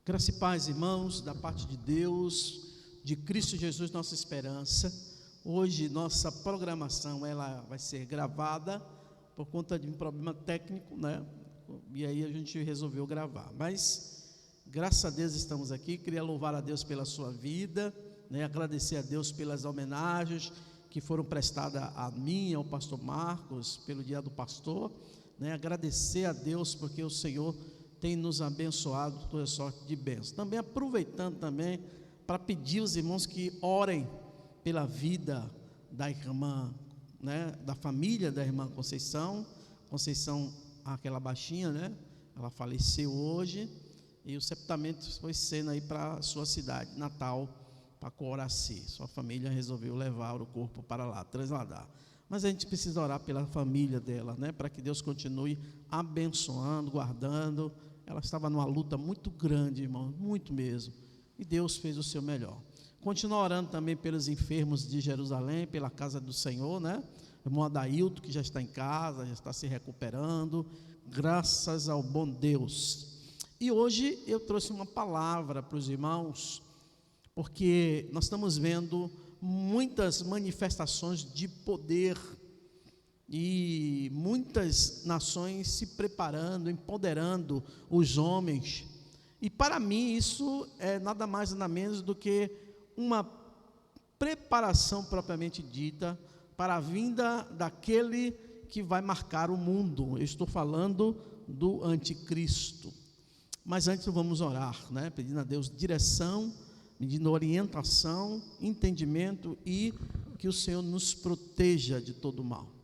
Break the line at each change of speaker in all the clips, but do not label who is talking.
Graça e paz, irmãos, da parte de Deus, de Cristo Jesus, nossa esperança. Hoje nossa programação ela vai ser gravada por conta de um problema técnico, né? E aí a gente resolveu gravar. Mas graças a Deus estamos aqui. Queria louvar a Deus pela sua vida, né? Agradecer a Deus pelas homenagens que foram prestadas a mim, ao pastor Marcos, pelo dia do pastor, né? Agradecer a Deus porque o Senhor tem nos abençoado toda sorte de bênçãos. Também aproveitando também para pedir aos irmãos que orem pela vida da irmã, né, da família da irmã Conceição, aquela baixinha, né, ela faleceu hoje, e o sepultamento foi sendo aí para a sua cidade, Natal, para Coraci. Sua família resolveu levar o corpo para lá, trasladar. Mas a gente precisa orar pela família dela, né, para que Deus continue abençoando, guardando. Ela estava numa luta muito grande, irmão, muito mesmo. E Deus fez o seu melhor. Continua orando também pelos enfermos de Jerusalém, pela casa do Senhor, né? O irmão Adailto, que já está em casa, já está se recuperando. Graças ao bom Deus. E hoje eu trouxe uma palavra para os irmãos, porque nós estamos vendo muitas manifestações de poder e muitas nações se preparando, empoderando os homens. E para mim isso é nada mais nada menos do que uma preparação propriamente dita para a vinda daquele que vai marcar o mundo. Eu estou falando do anticristo. Mas antes vamos orar, né? Pedindo a Deus direção, pedindo orientação, entendimento e que o Senhor nos proteja de todo mal.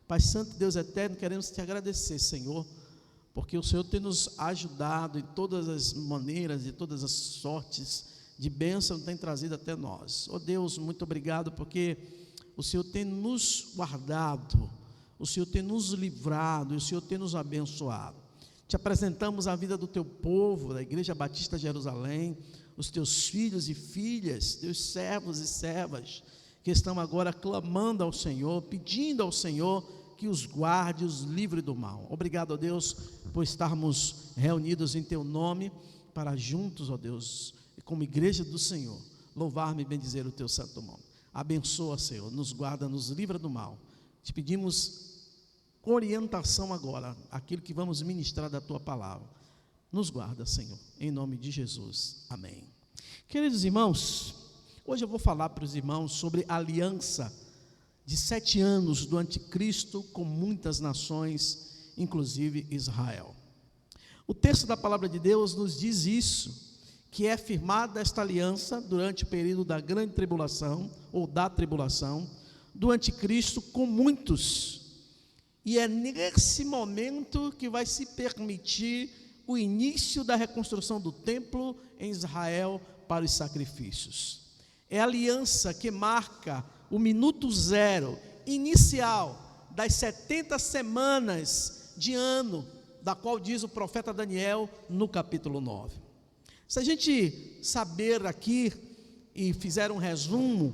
Pai Santo, Deus eterno, queremos te agradecer, Senhor, porque o Senhor tem nos ajudado em todas as maneiras, de todas as sortes de bênção tem trazido até nós. Oh Deus, muito obrigado, porque o Senhor tem nos guardado, o Senhor tem nos livrado, e o Senhor tem nos abençoado. Te apresentamos a vida do teu povo, da Igreja Batista Jerusalém, os teus filhos e filhas, teus servos e servas, que estão agora clamando ao Senhor, pedindo ao Senhor que os guarde, os livre do mal. Obrigado, ó Deus, por estarmos reunidos em teu nome, para juntos, ó Deus, como igreja do Senhor, louvar-me e bendizer o teu santo nome. Abençoa, Senhor, nos guarda, nos livra do mal. Te pedimos orientação agora, aquilo que vamos ministrar da tua palavra. Nos guarda, Senhor, em nome de Jesus. Amém. Queridos irmãos, hoje eu vou falar para os irmãos sobre a aliança de 7 anos do anticristo com muitas nações, inclusive Israel. O texto da palavra de Deus nos diz isso, que é firmada esta aliança durante o período da grande tribulação, ou da tribulação, do anticristo com muitos. E é nesse momento que vai se permitir o início da reconstrução do templo em Israel para os sacrifícios. É a aliança que marca o minuto zero inicial das 70 semanas de ano, da qual diz o profeta Daniel no capítulo 9. Se a gente saber aqui e fizer um resumo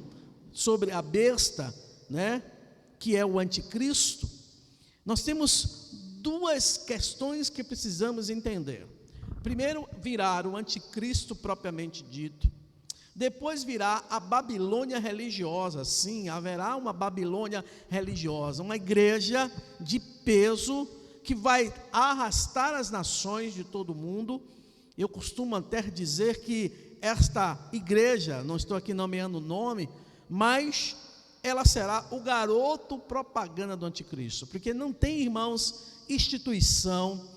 sobre a besta, né, que é o anticristo, nós temos duas questões que precisamos entender. Primeiro virá o anticristo propriamente dito. Depois virá a Babilônia religiosa. Sim, haverá uma Babilônia religiosa, uma igreja de peso que vai arrastar as nações de todo o mundo. Eu costumo até dizer que esta igreja, não estou aqui nomeando o nome, mas ela será o garoto propaganda do anticristo, porque não tem, irmãos, instituição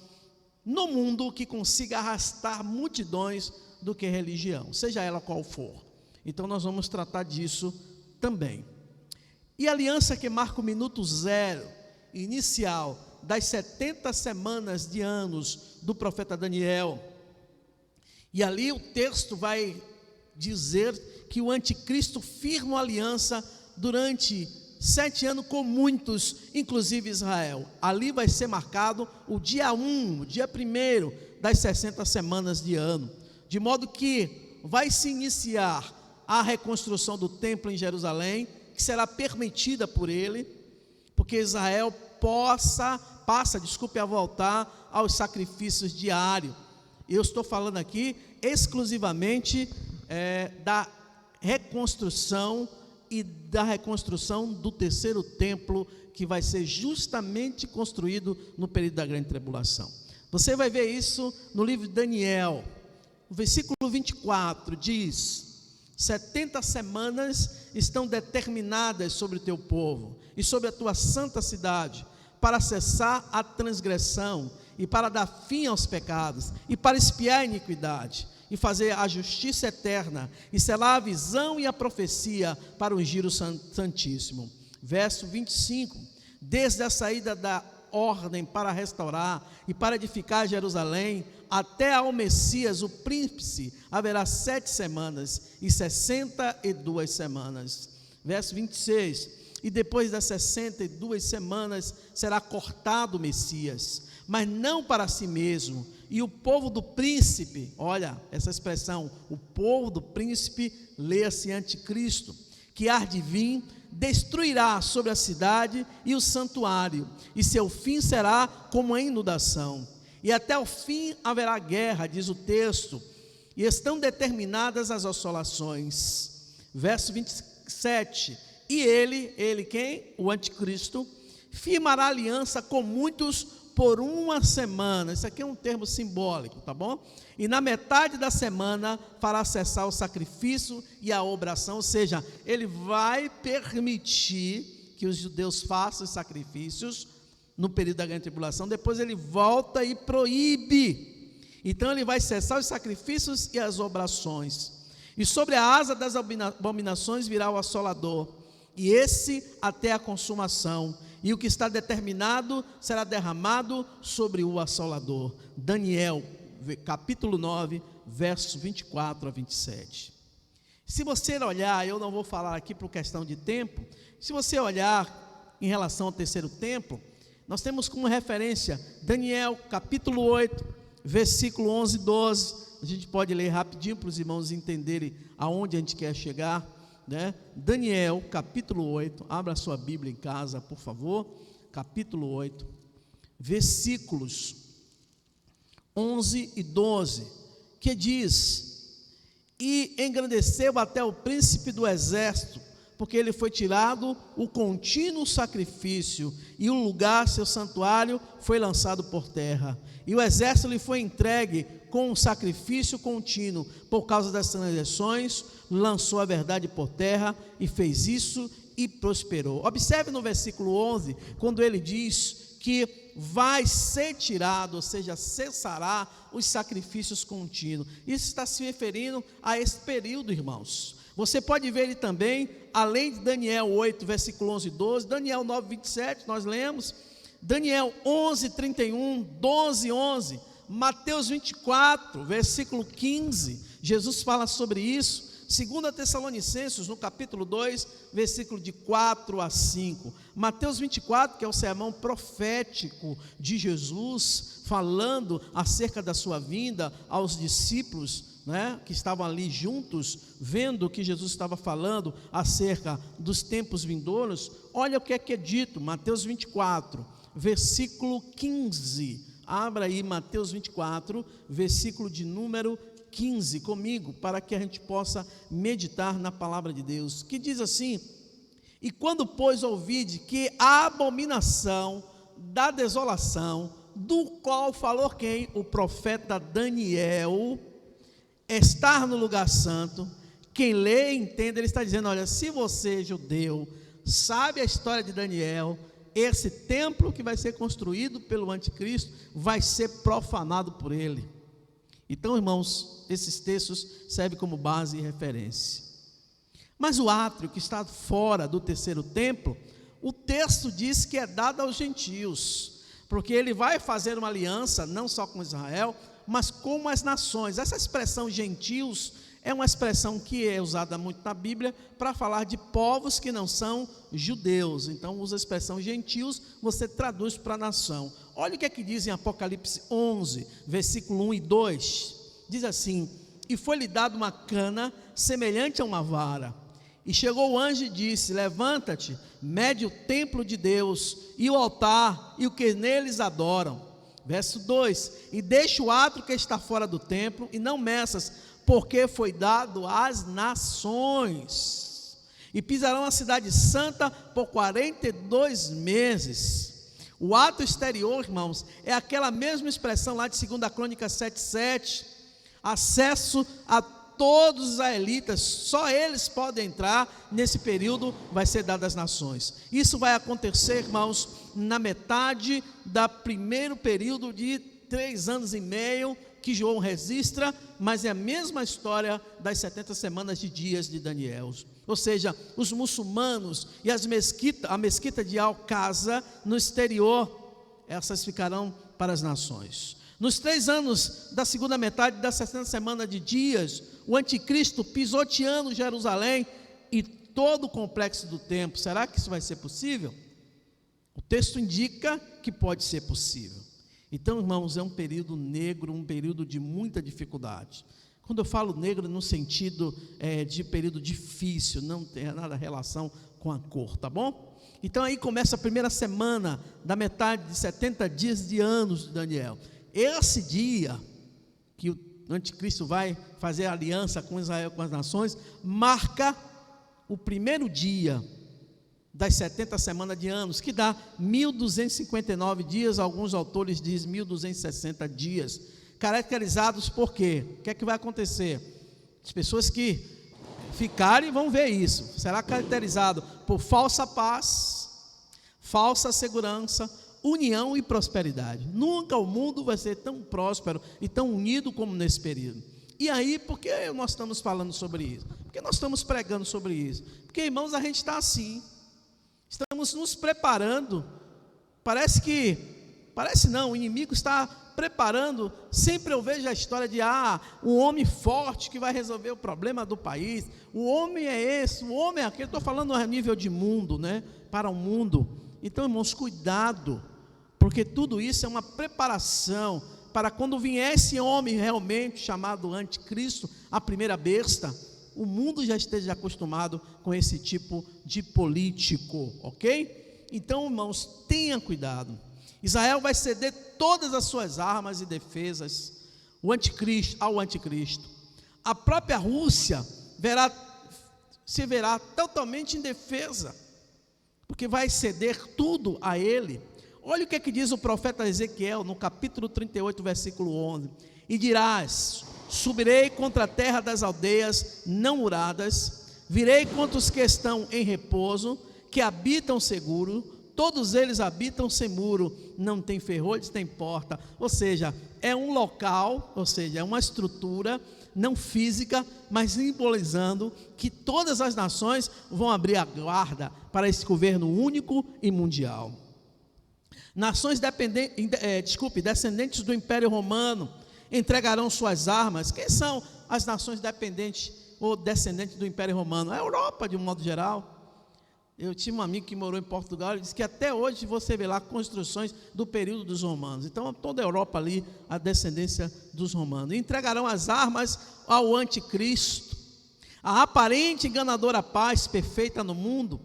no mundo que consiga arrastar multidões do que religião, seja ela qual for. Então nós vamos tratar disso também. E a aliança que marca o minuto zero inicial das 70 semanas de anos do profeta Daniel. E ali o texto vai dizer que o anticristo firma uma aliança durante 7 anos com muitos, inclusive Israel. Ali vai ser marcado o dia 1, o dia 1º das 60 semanas de ano. De modo que vai se iniciar a reconstrução do templo em Jerusalém, que será permitida por ele, porque Israel passa a voltar aos sacrifícios diários. Eu estou falando aqui exclusivamente da reconstrução e da reconstrução do terceiro templo, que vai ser justamente construído no período da grande tribulação. Você vai ver isso no livro de Daniel, o versículo 24 diz: 70 semanas estão determinadas sobre o teu povo e sobre a tua santa cidade, para cessar a transgressão e para dar fim aos pecados e para expiar a iniquidade e fazer a justiça eterna e selar a visão e a profecia para ungir o Santíssimo. Verso 25: desde a saída da ordem para restaurar e para edificar Jerusalém até ao Messias o príncipe haverá 7 semanas e 62 semanas. Verso 26: e depois das 62 semanas será cortado o Messias, mas não para si mesmo, e o povo do príncipe, olha essa expressão, o povo do príncipe, leia-se anticristo, que há de vir, destruirá sobre a cidade e o santuário, e seu fim será como a inundação, e até o fim haverá guerra, diz o texto, e estão determinadas as assolações. Verso 27: e ele quem? O anticristo, firmará aliança com muitos por 1 semana. Isso aqui é um termo simbólico, tá bom? E na metade da semana fará cessar o sacrifício e a obração, ou seja, ele vai permitir que os judeus façam os sacrifícios no período da grande tribulação, depois ele volta e proíbe. Então ele vai cessar os sacrifícios e as obrações, e sobre a asa das abominações virá o assolador, e esse até a consumação, e o que está determinado será derramado sobre o assolador. Daniel, capítulo 9, versos 24 a 27. Se você olhar, eu não vou falar aqui por questão de tempo, se você olhar em relação ao terceiro templo, nós temos como referência Daniel, capítulo 8, versículo 11 e 12, a gente pode ler rapidinho para os irmãos entenderem aonde a gente quer chegar, né? Daniel, capítulo 8, abra a sua Bíblia em casa, por favor, capítulo 8, versículos 11 e 12, que diz: e engrandeceu até o príncipe do exército, porque ele foi tirado o contínuo sacrifício, e o lugar, seu santuário, foi lançado por terra, e o exército lhe foi entregue com um sacrifício contínuo, por causa das transgressões, lançou a verdade por terra, e fez isso, e prosperou. Observe no versículo 11, quando ele diz que vai ser tirado, ou seja, cessará os sacrifícios contínuos. Isso está se referindo a esse período, irmãos. Você pode ver ele também, além de Daniel 8, versículo 11 e 12, Daniel 9, 27, nós lemos, Daniel 11, 31, 12, 11, Mateus 24, versículo 15, Jesus fala sobre isso. 2 Tessalonicenses, no capítulo 2, versículo de 4 a 5. Mateus 24, que é o sermão profético de Jesus, falando acerca da sua vinda aos discípulos, né, que estavam ali juntos, vendo que Jesus estava falando acerca dos tempos vindouros. Olha o que é dito, Mateus 24, versículo 15. Abra aí Mateus 24, versículo de número 15 comigo, para que a gente possa meditar na palavra de Deus, que diz assim: e quando, pois, ouvide que a abominação da desolação, do qual falou quem? O profeta Daniel, estar no lugar santo, quem lê e entende, ele está dizendo: olha, se você, judeu, sabe a história de Daniel, esse templo que vai ser construído pelo anticristo, vai ser profanado por ele. Então, irmãos, esses textos servem como base e referência. Mas o átrio que está fora do terceiro templo, o texto diz que é dado aos gentios, porque ele vai fazer uma aliança, não só com Israel, mas com as nações. Essa expressão gentios é uma expressão que é usada muito na Bíblia para falar de povos que não são judeus. Então usa a expressão gentios, você traduz para a nação. Olha o que é que diz em Apocalipse 11, versículo 1 e 2. Diz assim: e foi-lhe dado uma cana semelhante a uma vara, e chegou o anjo e disse: levanta-te, mede o templo de Deus, e o altar, e o que neles adoram. Verso 2: e deixa o átrio que está fora do templo, e não meças, porque foi dado às nações. E pisarão a cidade santa por 42 meses. O ato exterior, irmãos, é aquela mesma expressão lá de 2 Crônicas 7:7. Acesso a todos os israelitas, só eles podem entrar. Nesse período vai ser dado às nações. Isso vai acontecer, irmãos, na metade do primeiro período de 3 anos e meio que João registra, mas é a mesma história das 70 semanas de dias de Daniel. Ou seja, os muçulmanos e a mesquita de Al-Aqsa no exterior, essas ficarão para as nações. Nos 3 anos da segunda metade das 60 semanas de dias, o anticristo pisoteando Jerusalém e todo o complexo do templo. Será que isso vai ser possível? O texto indica que pode ser possível. Então, irmãos, é um período negro, um período de muita dificuldade. Quando eu falo negro no sentido de período difícil, não tem nada a relação com a cor, tá bom? Então aí começa a primeira semana da metade de 70 dias de anos de Daniel. Esse dia que o anticristo vai fazer aliança com Israel, com as nações, marca o primeiro dia das 70 semanas de anos, que dá 1259 dias, alguns autores dizem 1260 dias, caracterizados por quê? O que é que vai acontecer? As pessoas que ficarem vão ver isso, será caracterizado por falsa paz, falsa segurança, união e prosperidade. Nunca o mundo vai ser tão próspero e tão unido como nesse período. E aí, por que nós estamos falando sobre isso? Porque nós estamos pregando sobre isso? Porque, irmãos, a gente está assim, estamos nos preparando, o inimigo está preparando. Sempre eu vejo a história de um homem forte que vai resolver o problema do país, o homem é esse, o homem é aquele. Estou falando a nível de mundo, né? Para o mundo. Então, irmãos, cuidado, porque tudo isso é uma preparação para quando vier esse homem realmente chamado anticristo, a primeira besta, o mundo já esteja acostumado com esse tipo de político, ok? Então, irmãos, tenha cuidado. Israel vai ceder todas as suas armas e defesas ao anticristo. A própria Rússia se verá totalmente indefesa, porque vai ceder tudo a ele. Olha o que é que diz o profeta Ezequiel no capítulo 38, versículo 11: e dirás: subirei contra a terra das aldeias não muradas, virei contra os que estão em repouso, que habitam seguro, todos eles habitam sem muro, não tem ferrolhos, tem porta. Ou seja, é um local, ou seja, é uma estrutura não física, mas simbolizando que todas as nações vão abrir a guarda para esse governo único e mundial. Nações descendentes do Império Romano entregarão suas armas. Quem são as nações dependentes ou descendentes do Império Romano? A Europa, de um modo geral. Eu tinha um amigo que morou em Portugal, ele disse que até hoje você vê lá construções do período dos romanos. Então, toda a Europa ali, a descendência dos romanos. E entregarão as armas ao anticristo, a aparente enganadora paz perfeita no mundo,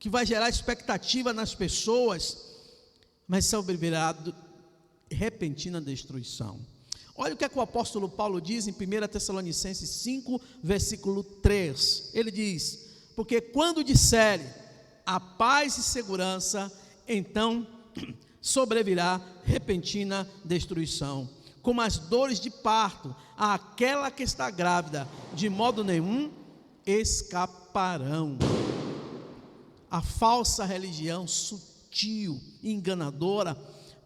que vai gerar expectativa nas pessoas, mas sobrevirá repentina destruição. Olha o que é que o apóstolo Paulo diz em 1 Tessalonicenses 5, versículo 3. Ele diz: porque quando disserem a paz e segurança, então sobrevirá repentina destruição, como as dores de parto àquela que está grávida, de modo nenhum escaparão. A falsa religião sutil e enganadora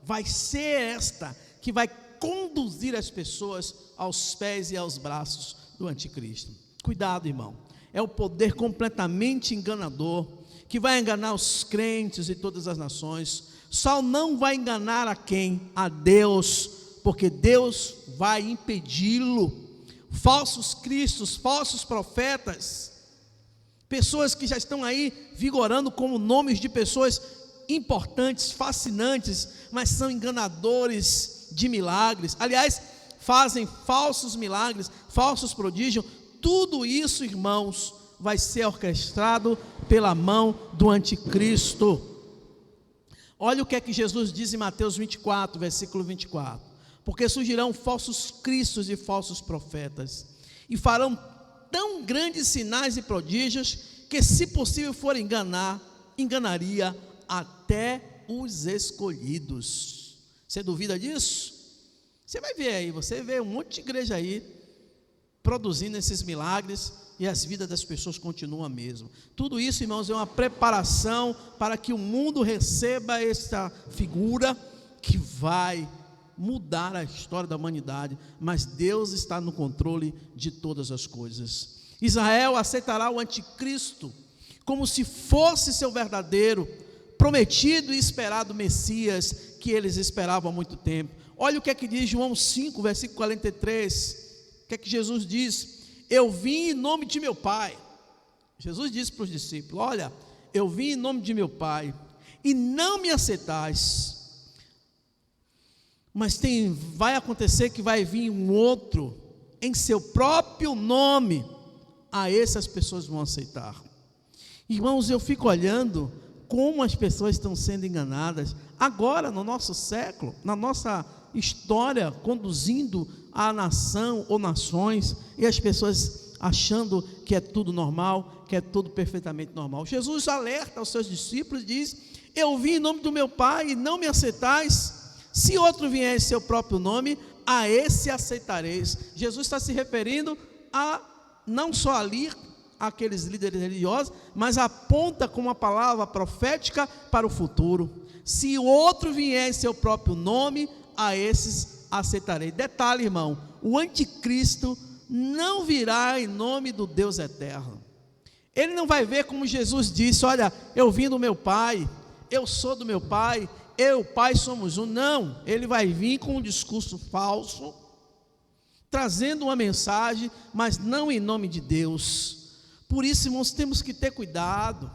vai ser esta que vai conduzir as pessoas aos pés e aos braços do anticristo. Cuidado, irmão. É o poder completamente enganador, que vai enganar os crentes e todas as nações. Só não vai enganar a quem? A Deus, porque Deus vai impedi-lo. Falsos cristos, falsos profetas, pessoas que já estão aí vigorando como nomes de pessoas importantes, fascinantes, mas são enganadores de milagres. Aliás, fazem falsos milagres, falsos prodígios. Tudo isso, irmãos, vai ser orquestrado pela mão do anticristo. Olha o que é que Jesus diz em Mateus 24, versículo 24. Porque surgirão falsos cristos e falsos profetas, e farão tão grandes sinais e prodígios, que se possível for enganaria até os escolhidos. Você duvida disso? Você vai ver aí, você vê um monte de igreja aí, produzindo esses milagres, e as vidas das pessoas continuam a mesma. Tudo isso, irmãos, é uma preparação para que o mundo receba esta figura que vai mudar a história da humanidade, mas Deus está no controle de todas as coisas. Israel aceitará o anticristo como se fosse seu verdadeiro, prometido e esperado Messias, que eles esperavam há muito tempo. Olha o que é que diz João 5, versículo 43, o que é que Jesus diz? Eu vim em nome de meu Pai. Jesus disse para os discípulos: olha, eu vim em nome de meu Pai, e não me aceitais, mas vai acontecer que vai vir um outro, em seu próprio nome, a esse as pessoas vão aceitar. Irmãos, eu fico olhando como as pessoas estão sendo enganadas, agora no nosso século, na nossa história, conduzindo a nação ou nações, e as pessoas achando que é tudo normal, que é tudo perfeitamente normal. Jesus alerta aos seus discípulos e diz: eu vim em nome do meu Pai e não me aceitais, se outro vier em seu próprio nome, a esse aceitareis. Jesus está se referindo a, não só ali, aqueles líderes religiosos, mas aponta com uma palavra profética para o futuro. Se outro vier em seu próprio nome, a esses aceitarei. Detalhe, irmão, o anticristo não virá em nome do Deus eterno. Ele não vai ver como Jesus disse: olha, eu vim do meu Pai, eu sou do meu Pai, eu e o Pai somos um. Não, ele vai vir com um discurso falso, trazendo uma mensagem, mas não em nome de Deus. Por isso, irmãos, temos que ter cuidado.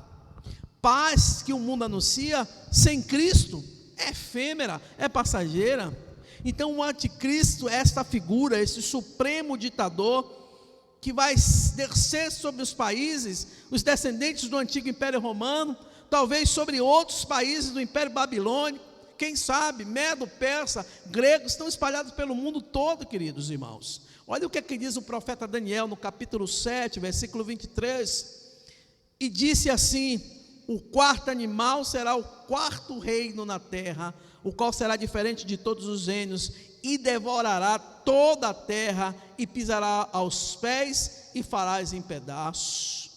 Paz que o mundo anuncia sem Cristo é efêmera, é passageira. Então o anticristo é esta figura, esse supremo ditador, que vai descer sobre os países, os descendentes do antigo Império Romano, talvez sobre outros países do Império Babilônico, quem sabe, Medo, Persa, Grego, estão espalhados pelo mundo todo, queridos irmãos. Olha o que é que diz o profeta Daniel no capítulo 7, versículo 23, e disse assim: o quarto animal será o quarto reino na terra, o qual será diferente de todos os reinos, e devorará toda a terra, e pisará aos pés, e farás em pedaços.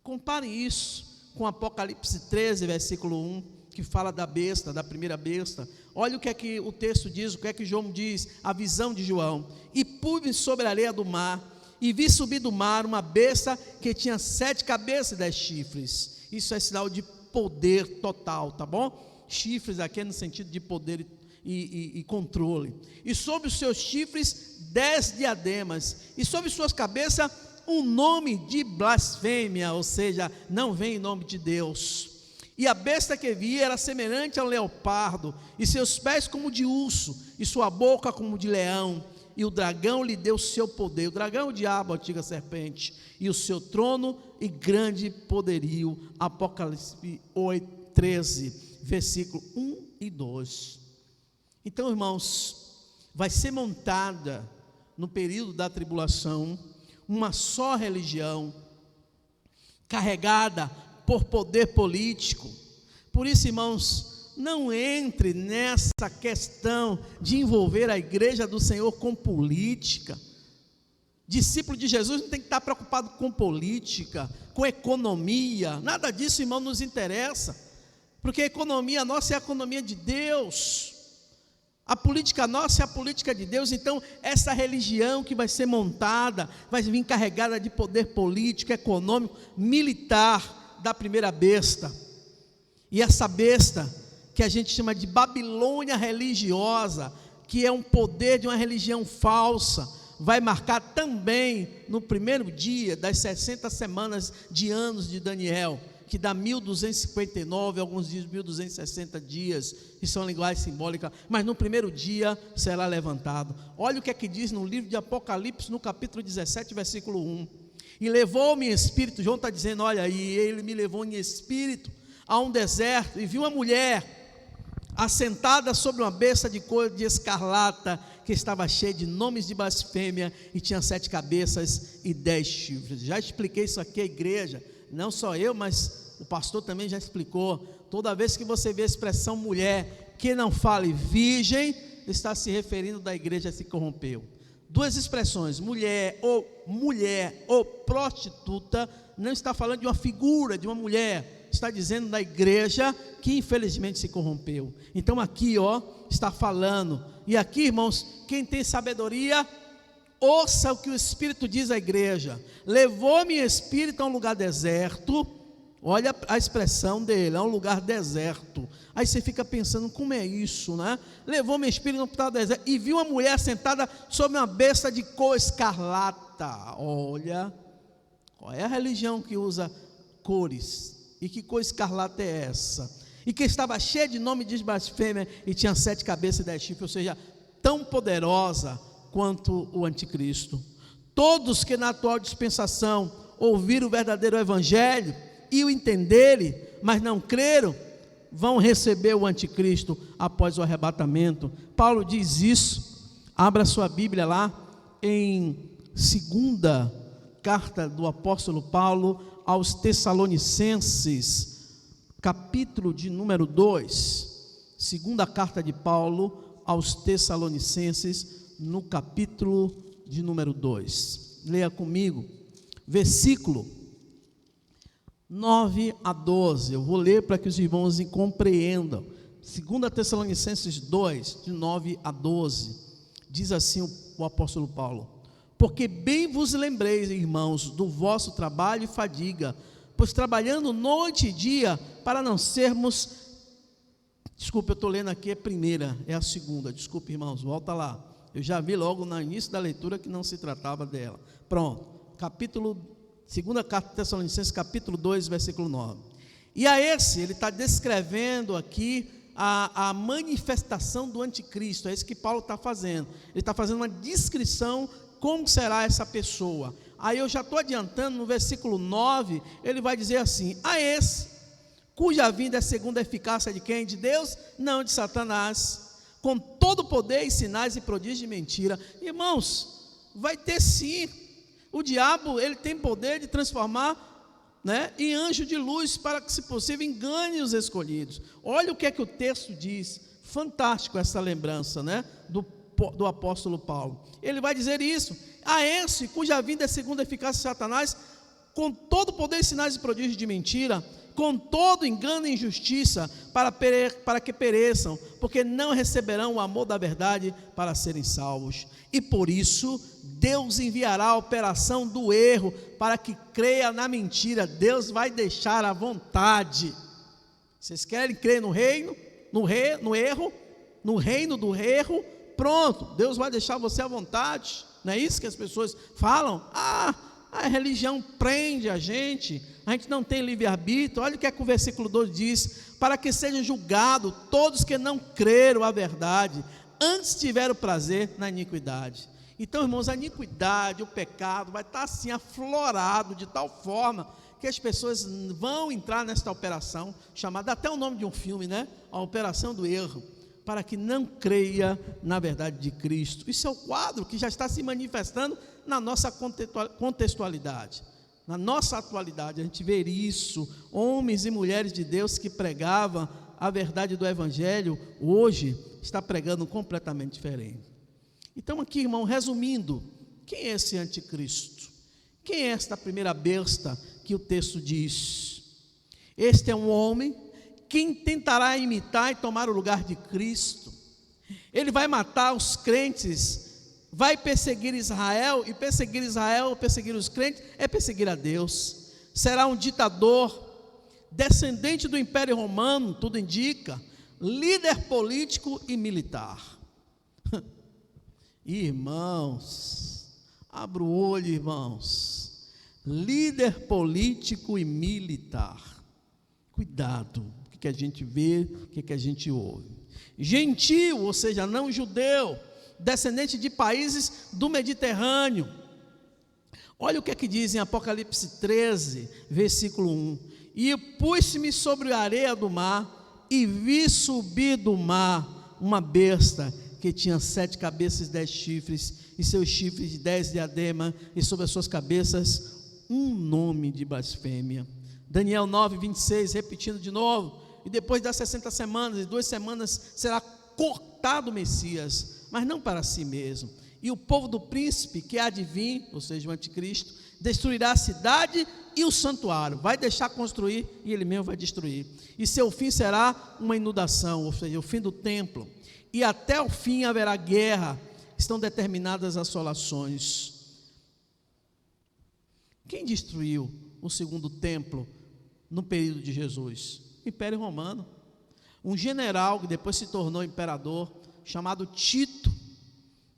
Compare isso com Apocalipse 13, versículo 1, que fala da besta, da primeira besta. Olha o que é que o texto diz, o que é que João diz, a visão de João: e pude sobre a areia do mar, e vi subir do mar uma besta que tinha 7 cabeças e 10 chifres. Isso é sinal de poder total, tá bom? Chifres aqui é no sentido de poder e controle. E sobre os seus chifres 10 diademas, e sobre suas cabeças um nome de blasfêmia, ou seja, não vem em nome de Deus. E a besta que vi era semelhante ao leopardo, e seus pés como de urso, e sua boca como de leão. E o dragão lhe deu seu poder. O dragão é o diabo, a antiga serpente, e o seu trono e grande poderio. Apocalipse 8, 13, versículo 1 e 2. Então, irmãos, vai ser montada no período da tribulação uma só religião, carregada por poder político. Por isso, irmãos, não entre nessa questão de envolver a igreja do Senhor com política. Discípulo de Jesus não tem que estar preocupado com política, com economia, nada disso, irmão, nos interessa, porque a economia nossa é a economia de Deus, a política nossa é a política de Deus. Então essa religião que vai ser montada, vai vir carregada de poder político, econômico, militar, da primeira besta. E essa besta, que a gente chama de Babilônia religiosa, que é um poder de uma religião falsa, vai marcar também no primeiro dia das 60 semanas de anos de Daniel, que dá 1259, alguns dizem 1260 dias, que são linguagem simbólica, mas no primeiro dia será levantado. Olha o que é que diz no livro de Apocalipse, no capítulo 17, versículo 1. E levou-me em espírito, João está dizendo, olha, e ele me levou em espírito a um deserto, e vi uma mulher assentada sobre uma besta de cor de escarlata, que estava cheia de nomes de blasfêmia, e tinha 7 cabeças e 10 chifres. Já expliquei isso aqui à igreja, não só eu, mas o pastor também já explicou. Toda vez que você vê a expressão mulher, que não fale virgem, está se referindo da igreja se corrompeu. 2 expressões, mulher ou prostituta, não está falando de uma figura de uma mulher, está dizendo da igreja que infelizmente se corrompeu. Então aqui está falando, e aqui, irmãos, quem tem sabedoria, ouça o que o Espírito diz à igreja. Levou-me Espírito a um lugar deserto. Olha a expressão dele, é um lugar deserto. Aí você fica pensando, como é isso, né? Levou meu espírito no lugar deserto e viu uma mulher sentada sobre uma besta de cor escarlata. Olha, qual é a religião que usa cores? E que cor escarlata é essa? E que estava cheia de nome de blasfêmia e tinha 7 cabeças e 10 chifres, ou seja, tão poderosa quanto o anticristo. Todos que na atual dispensação ouviram o verdadeiro evangelho e o entenderem, mas não creram, vão receber o anticristo após o arrebatamento. Paulo diz isso. Abra sua Bíblia lá em 2ª carta do apóstolo Paulo aos Tessalonicenses, capítulo de número 2. 2ª carta de Paulo aos Tessalonicenses, no capítulo de número 2. Leia comigo, versículo 9 a 12, eu vou ler para que os irmãos compreendam. 2 Tessalonicenses 2, de 9 a 12, diz assim o apóstolo Paulo: porque bem vos lembrei, irmãos, do vosso trabalho e fadiga, pois trabalhando noite e dia, para não sermos, desculpe, eu estou lendo aqui, é a segunda, desculpe irmãos, volta lá, eu já vi logo no início da leitura que não se tratava dela. Pronto, segunda carta de Tessalonicenses, capítulo 2, versículo 9. E a esse, ele está descrevendo aqui a manifestação do anticristo. É isso que Paulo está fazendo. Ele está fazendo uma descrição como será essa pessoa. Aí eu já estou adiantando, no versículo 9, ele vai dizer assim: a esse, cuja vinda é segundo a eficácia de quem? De Deus? Não, de Satanás, com todo poder e sinais e prodígios de mentira. Irmãos, vai ter sim. O diabo, ele tem poder de transformar, né, em anjo de luz, para que, se possível, engane os escolhidos. Olha o que é que o texto diz. Fantástico essa lembrança, né, do apóstolo Paulo. Ele vai dizer isso: a esse, cuja vinda é segundo a eficácia de Satanás, com todo poder, sinais e prodígios de mentira, com todo engano e injustiça, para que pereçam, porque não receberão o amor da verdade para serem salvos. E por isso Deus enviará a operação do erro, para que creia na mentira. Deus vai deixar à vontade. Vocês querem crer no reino, no erro, no reino do erro? Pronto, Deus vai deixar você à vontade. Não é isso que as pessoas falam? A religião prende a gente não tem livre-arbítrio. Olha o que é que o versículo 2 diz: para que sejam julgados todos que não creram a verdade, antes tiveram prazer na iniquidade. Então, irmãos, a iniquidade, o pecado vai estar assim aflorado de tal forma que as pessoas vão entrar nesta operação, chamada até o nome de um filme, né? A operação do erro, para que não creia na verdade de Cristo. Isso é o quadro que já está se manifestando na nossa contextualidade, na nossa atualidade. A gente vê isso, homens e mulheres de Deus que pregavam a verdade do Evangelho, hoje está pregando completamente diferente. Então aqui, irmão, resumindo, quem é esse anticristo? Quem é esta primeira besta que o texto diz? Este é um homem que tentará imitar e tomar o lugar de Cristo. Ele vai matar os crentes, vai perseguir Israel, e perseguir Israel, perseguir os crentes, é perseguir a Deus. Será um ditador, descendente do Império Romano, tudo indica, líder político e militar. Irmãos, abra o olho, irmãos, líder político e militar. Cuidado, o que a gente vê, o que a gente ouve. Gentil, ou seja, não judeu, descendente de países do Mediterrâneo. Olha o que é que diz em Apocalipse 13, versículo 1: e pus-me sobre a areia do mar, e vi subir do mar uma besta que tinha 7 cabeças e 10 chifres, e seus chifres 10 diademas, e sobre as suas cabeças um nome de blasfêmia. Daniel 9, 26, repetindo de novo: e depois das 60 semanas e 2 semanas será cortado o Messias, mas não para si mesmo. E o povo do príncipe que há de vir, ou seja, o anticristo, destruirá a cidade e o santuário, vai deixar construir e ele mesmo vai destruir. E seu fim será uma inundação, ou seja, o fim do templo. E até o fim haverá guerra, estão determinadas assolações. Quem destruiu o segundo templo no período de Jesus? O Império Romano. Um general que depois se tornou imperador, chamado Tito,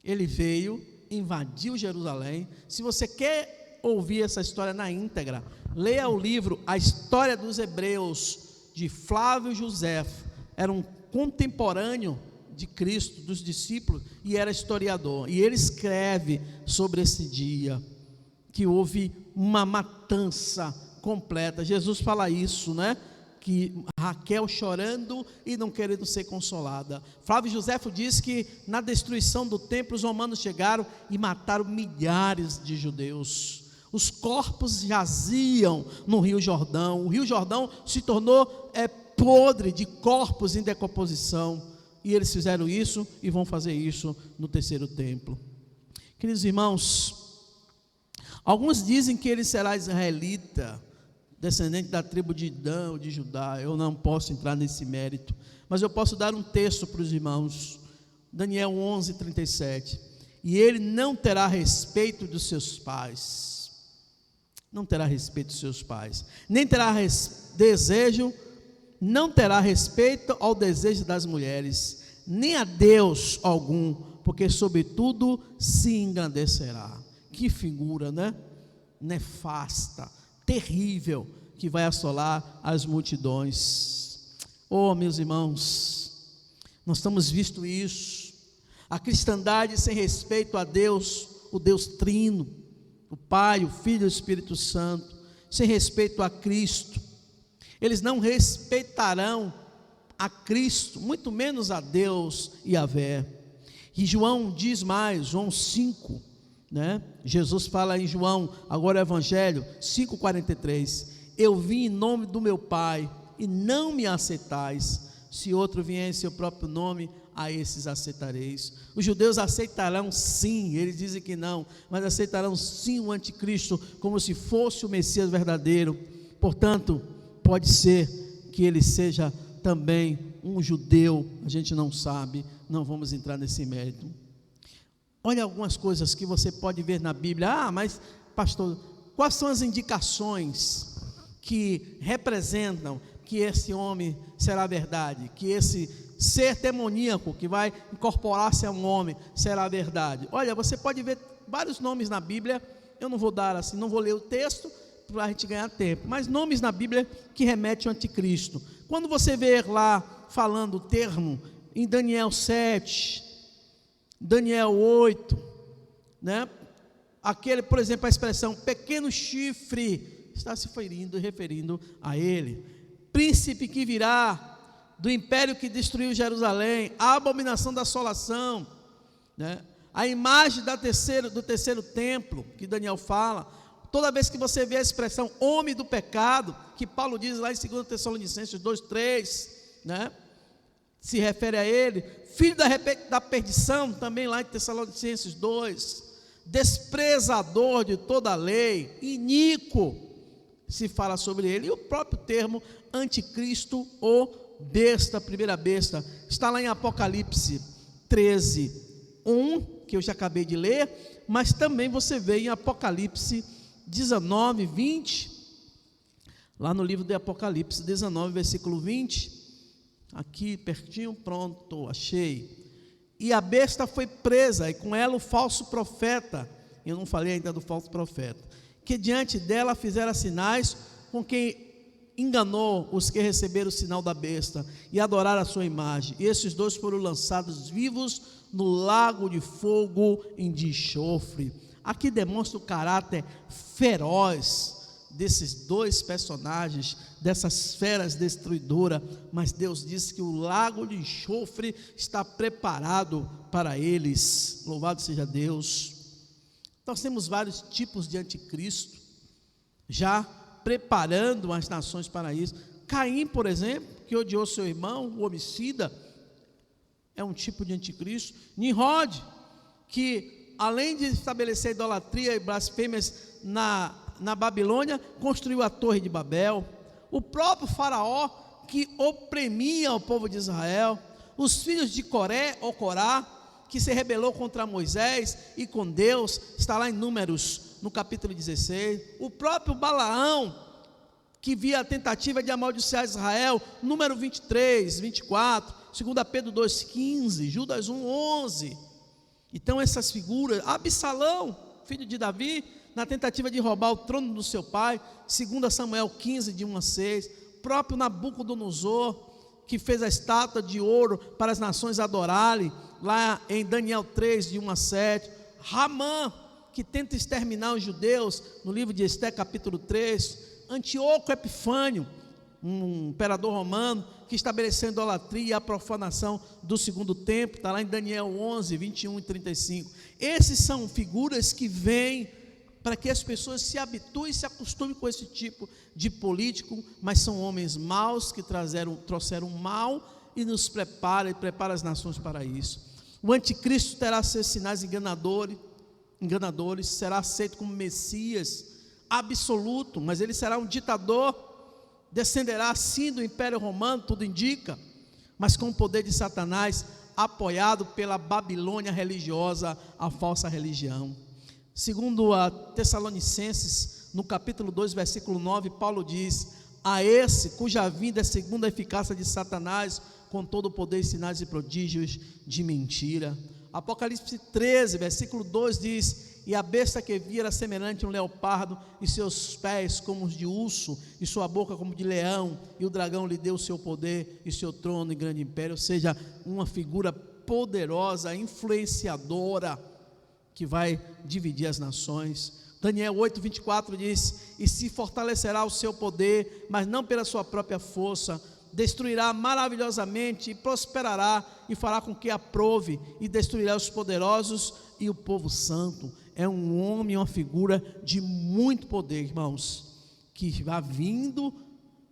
ele veio, invadiu Jerusalém. Se você quer ouvir essa história na íntegra, leia o livro A História dos Hebreus, de Flávio Joséfo. Era um contemporâneo de Cristo, dos discípulos, e era historiador. E ele escreve sobre esse dia, que houve uma matança completa. Jesus fala isso, né? Que Raquel chorando e não querendo ser consolada. Flávio Joséfo diz que na destruição do templo os romanos chegaram e mataram milhares de judeus. Os corpos jaziam no Rio Jordão. O Rio Jordão se tornou podre de corpos em decomposição. E eles fizeram isso e vão fazer isso no terceiro templo. Queridos irmãos, alguns dizem que ele será israelita, descendente da tribo de Dan ou de Judá. Eu não posso entrar nesse mérito, mas eu posso dar um texto para os irmãos. Daniel 11, 37. E ele não terá respeito dos seus pais. Não terá respeito dos seus pais. Nem terá desejo, não terá respeito ao desejo das mulheres, nem a Deus algum, porque sobretudo se engrandecerá. Que figura, né? Nefasta, terrível, que vai assolar as multidões. Oh, meus irmãos, nós estamos visto isso. A cristandade sem respeito a Deus, o Deus Trino, o Pai, o Filho e o Espírito Santo, sem respeito a Cristo. Eles não respeitarão a Cristo, muito menos a Deus e a Vé. E João diz mais, João 5, né? Jesus fala em João, agora é o Evangelho 5,43: eu vim em nome do meu Pai e não me aceitais, se outro vier em seu próprio nome, a esses aceitareis. Os judeus aceitarão sim, eles dizem que não, mas aceitarão sim o anticristo, como se fosse o Messias verdadeiro. Portanto, pode ser que ele seja também um judeu, a gente não sabe, não vamos entrar nesse mérito. Olha algumas coisas que você pode ver na Bíblia. Ah, mas pastor, quais são as indicações que representam que esse homem será verdade, que esse ser demoníaco que vai incorporar-se a um homem será verdade? Olha, você pode ver vários nomes na Bíblia. Eu não vou dar assim, não vou ler o texto para a gente ganhar tempo, mas nomes na Bíblia que remetem ao anticristo. Quando você vê lá falando o termo em Daniel 7, Daniel 8, né? Aquele, por exemplo, a expressão pequeno chifre, está se referindo a ele. Príncipe que virá, do império que destruiu Jerusalém, a abominação da assolação, né? A imagem do terceiro templo, que Daniel fala. Toda vez que você vê a expressão homem do pecado, que Paulo diz lá em 2 Tessalonicenses 2:3, né? Se refere a ele. Filho da perdição, também lá em Tessalonicenses 2, desprezador de toda a lei, iníquo, se fala sobre ele. E o próprio termo anticristo ou besta, primeira besta, está lá em Apocalipse 13:1, que eu já acabei de ler, mas também você vê em Apocalipse 19, 20, lá no livro de Apocalipse 19, versículo 20, aqui pertinho, pronto, achei. E a besta foi presa, e com ela o falso profeta, eu não falei ainda do falso profeta, que diante dela fizera sinais, com quem enganou os que receberam o sinal da besta e adoraram a sua imagem. E esses dois foram lançados vivos no lago de fogo e de enxofre. Aqui demonstra o caráter feroz desses dois personagens, dessas feras destruidoras, mas Deus diz que o lago de enxofre está preparado para eles. Louvado seja Deus. Nós temos vários tipos de anticristo, já preparando as nações para isso. Caim, por exemplo, que odiou seu irmão, o homicida, é um tipo de anticristo. Nimrod, que além de estabelecer idolatria e blasfêmias na Babilônia, construiu a Torre de Babel. O próprio Faraó, que oprimia o povo de Israel. Os filhos de Corá, que se rebelou contra Moisés e com Deus, está lá em Números, no capítulo 16. O próprio Balaão, que via a tentativa de amaldiçoar Israel, número 23, 24, 2 Pedro 2,15, Judas 1,11. Então essas figuras, Absalão, filho de Davi, na tentativa de roubar o trono do seu pai, 2 Samuel 15, de 1 a 6, próprio Nabucodonosor, que fez a estátua de ouro para as nações adorarem, lá em Daniel 3, de 1 a 7, Ramã, que tenta exterminar os judeus, no livro de Esté, capítulo 3, Antíoco Epifânio, um imperador romano, que estabeleceu a idolatria e a profanação do segundo templo, está lá em Daniel 11, 21 e 35, esses são figuras que vêm para que as pessoas se habituem e se acostumem com esse tipo de político, mas são homens maus que trouxeram mal e nos prepara as nações para isso. O anticristo terá seus sinais enganadores, será aceito como Messias absoluto, mas ele será um ditador, descenderá assim do Império Romano, tudo indica, mas com o poder de Satanás, apoiado pela Babilônia religiosa, a falsa religião. Segundo a Tessalonicenses, no capítulo 2, versículo 9, Paulo diz: a esse cuja vinda é segundo a eficácia de Satanás, com todo o poder, sinais e prodígios de mentira. Apocalipse 13, versículo 2 diz: e a besta que vi era semelhante a um leopardo, e seus pés como os de urso, e sua boca como de leão, e o dragão lhe deu o seu poder, e seu trono e grande império. Ou seja, uma figura poderosa, influenciadora, que vai dividir as nações. Daniel 8, 24 diz: e se fortalecerá o seu poder, mas não pela sua própria força, destruirá maravilhosamente e prosperará, e fará com que aprove, e destruirá os poderosos e o povo santo. É um homem, uma figura de muito poder, irmãos, que vai vindo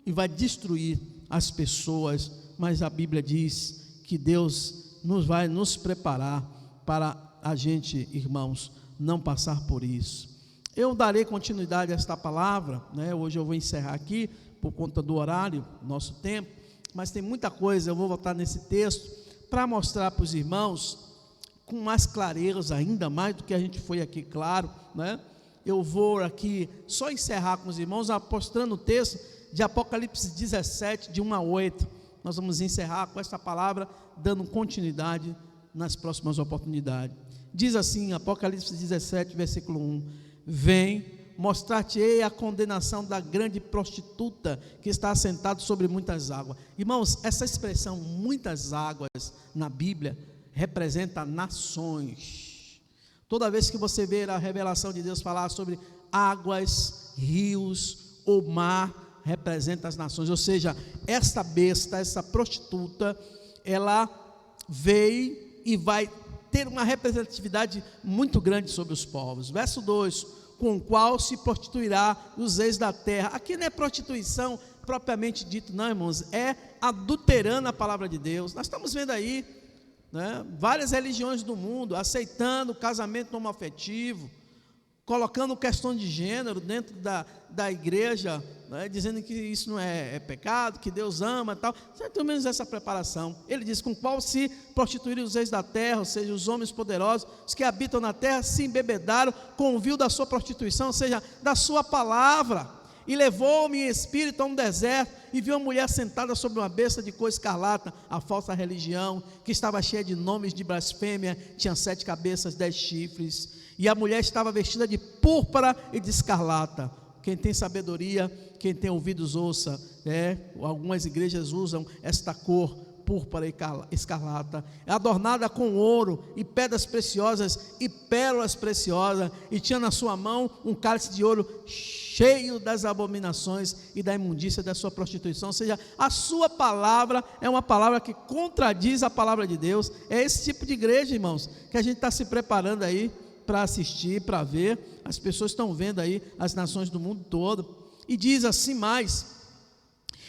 e vai destruir as pessoas, mas a Bíblia diz que Deus vai nos preparar para a gente, irmãos, não passar por isso. Eu darei continuidade a esta palavra, né? Hoje eu vou encerrar aqui, por conta do horário, nosso tempo, mas tem muita coisa, eu vou voltar nesse texto, para mostrar para os irmãos, com mais clareza, ainda mais do que a gente foi aqui, claro, né? Eu vou aqui só encerrar com os irmãos, mostrando o texto de Apocalipse 17, de 1 a 8, nós vamos encerrar com esta palavra, dando continuidade nas próximas oportunidades. Diz assim, Apocalipse 17, versículo 1, vem, mostrar-te-ei a condenação da grande prostituta, que está assentada sobre muitas águas. Irmãos, essa expressão, muitas águas, na Bíblia, representa nações. Toda vez que você ver a revelação de Deus falar sobre águas, rios ou mar, representa as nações. Ou seja, esta besta, essa prostituta, ela veio e vai ter uma representatividade muito grande sobre os povos. Verso 2, com o qual se prostituirá os reis da terra. Aqui não é prostituição propriamente dito, não, irmãos, é adulterando a palavra de Deus. Nós estamos vendo aí, né, várias religiões do mundo aceitando o casamento homoafetivo, colocando questão de gênero dentro da igreja, né, dizendo que isso não é pecado, que Deus ama e tal. Certo, menos essa preparação. Ele diz: com qual se prostituíram os reis da terra, ou seja, os homens poderosos, os que habitam na terra, se embebedaram com o vil da sua prostituição, ou seja, da sua palavra. E levou-me em espírito a um deserto, e vi uma mulher sentada sobre uma besta de cor escarlata, a falsa religião, que estava cheia de nomes de blasfêmia, tinha 7 cabeças, 10 chifres, e a mulher estava vestida de púrpura e de escarlata. Quem tem sabedoria, quem tem ouvidos ouça, algumas igrejas usam esta cor púrpura e escarlata, adornada com ouro e pedras preciosas e pérolas preciosas, e tinha na sua mão um cálice de ouro cheio das abominações e da imundícia da sua prostituição. Ou seja, a sua palavra é uma palavra que contradiz a palavra de Deus. É esse tipo de igreja, irmãos, que a gente está se preparando aí para assistir, para ver. As pessoas estão vendo aí as nações do mundo todo. E diz assim mais: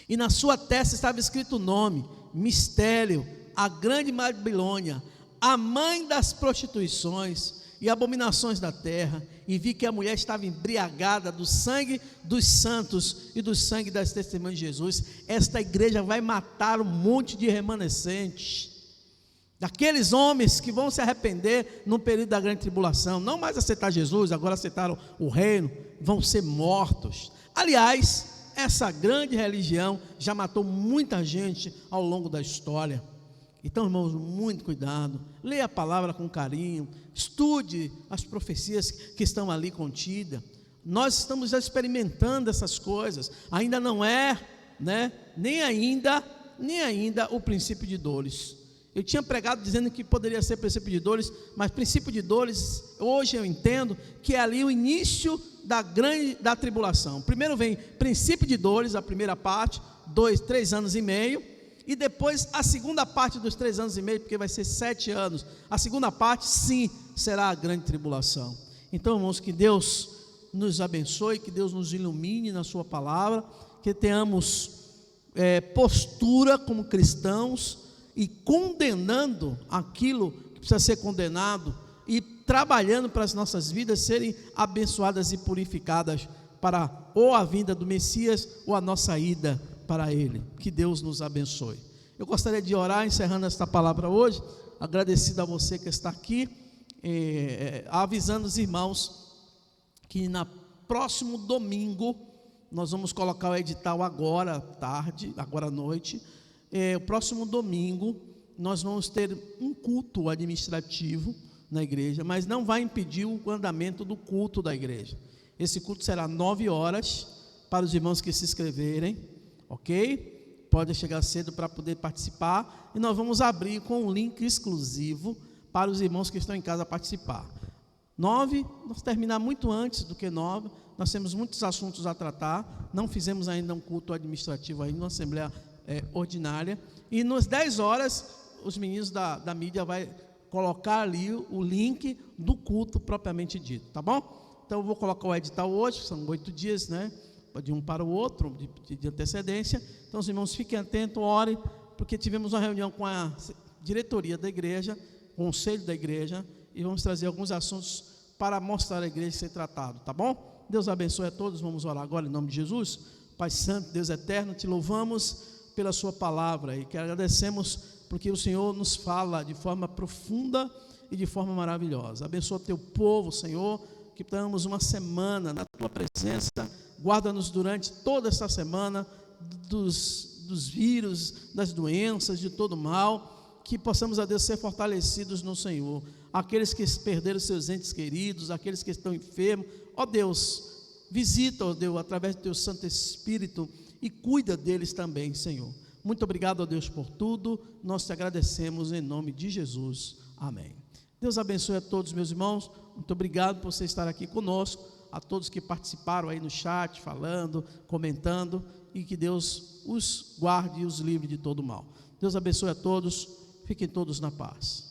e na sua testa estava escrito o nome, mistério, a grande Babilônia, a mãe das prostituições e abominações da terra. E vi que a mulher estava embriagada do sangue dos santos e do sangue das testemunhas de Jesus. Esta igreja vai matar um monte de remanescentes, daqueles homens que vão se arrepender no período da grande tribulação, não mais aceitar Jesus, agora aceitaram o reino, vão ser mortos. Aliás, essa grande religião já matou muita gente ao longo da história. Então, irmãos, muito cuidado, leia a palavra com carinho, estude as profecias que estão ali contidas. Nós estamos já experimentando essas coisas, ainda não é, nem ainda o princípio de dores. Eu tinha pregado dizendo que poderia ser princípio de dores, mas princípio de dores, hoje eu entendo que é ali o início da tribulação. Primeiro vem princípio de dores, a primeira parte, 3 anos e meio, e depois a segunda parte dos 3 anos e meio, porque vai ser 7 anos, a segunda parte sim, será a grande tribulação. Então, irmãos, que Deus nos abençoe, que Deus nos ilumine na sua palavra, que tenhamos postura como cristãos, e condenando aquilo que precisa ser condenado, e trabalhando para as nossas vidas serem abençoadas e purificadas para ou a vinda do Messias ou a nossa ida para Ele. Que Deus nos abençoe. Eu gostaria de orar, encerrando esta palavra hoje, agradecido a você que está aqui, avisando os irmãos que na próximo domingo nós vamos colocar o edital agora à tarde, agora à noite. O próximo domingo nós vamos ter um culto administrativo na igreja, mas não vai impedir o andamento do culto da igreja. Esse culto será 9 horas para os irmãos que se inscreverem, ok? Pode chegar cedo para poder participar, e nós vamos abrir com um link exclusivo para os irmãos que estão em casa participar. 9, nós terminar muito antes do que 9, nós temos muitos assuntos a tratar, não fizemos ainda um culto administrativo ainda, uma assembleia ordinária, e nas 10 horas os meninos da mídia vai colocar ali o link do culto propriamente dito, tá bom? Então eu vou colocar o edital hoje, são 8 dias, de um para o outro, de antecedência. Então os irmãos fiquem atentos, orem, porque tivemos uma reunião com a diretoria da igreja, conselho da igreja, e vamos trazer alguns assuntos para mostrar a igreja ser tratado, tá bom? Deus abençoe a todos, vamos orar agora em nome de Jesus. Pai Santo, Deus Eterno, te louvamos pela sua palavra e que agradecemos porque o Senhor nos fala de forma profunda e de forma maravilhosa. Abençoa teu povo, Senhor, que tenhamos uma semana na tua presença. Guarda-nos durante toda esta semana dos vírus, das doenças, de todo mal, que possamos, a Deus, ser fortalecidos no Senhor. Aqueles que perderam seus entes queridos, aqueles que estão enfermos, ó Deus, visita, ó Deus, através do teu Santo Espírito, e cuida deles também, Senhor. Muito obrigado, ó Deus, por tudo. Nós te agradecemos em nome de Jesus. Amém. Deus abençoe a todos, meus irmãos. Muito obrigado por você estar aqui conosco. A todos que participaram aí no chat, falando, comentando. E que Deus os guarde e os livre de todo mal. Deus abençoe a todos. Fiquem todos na paz.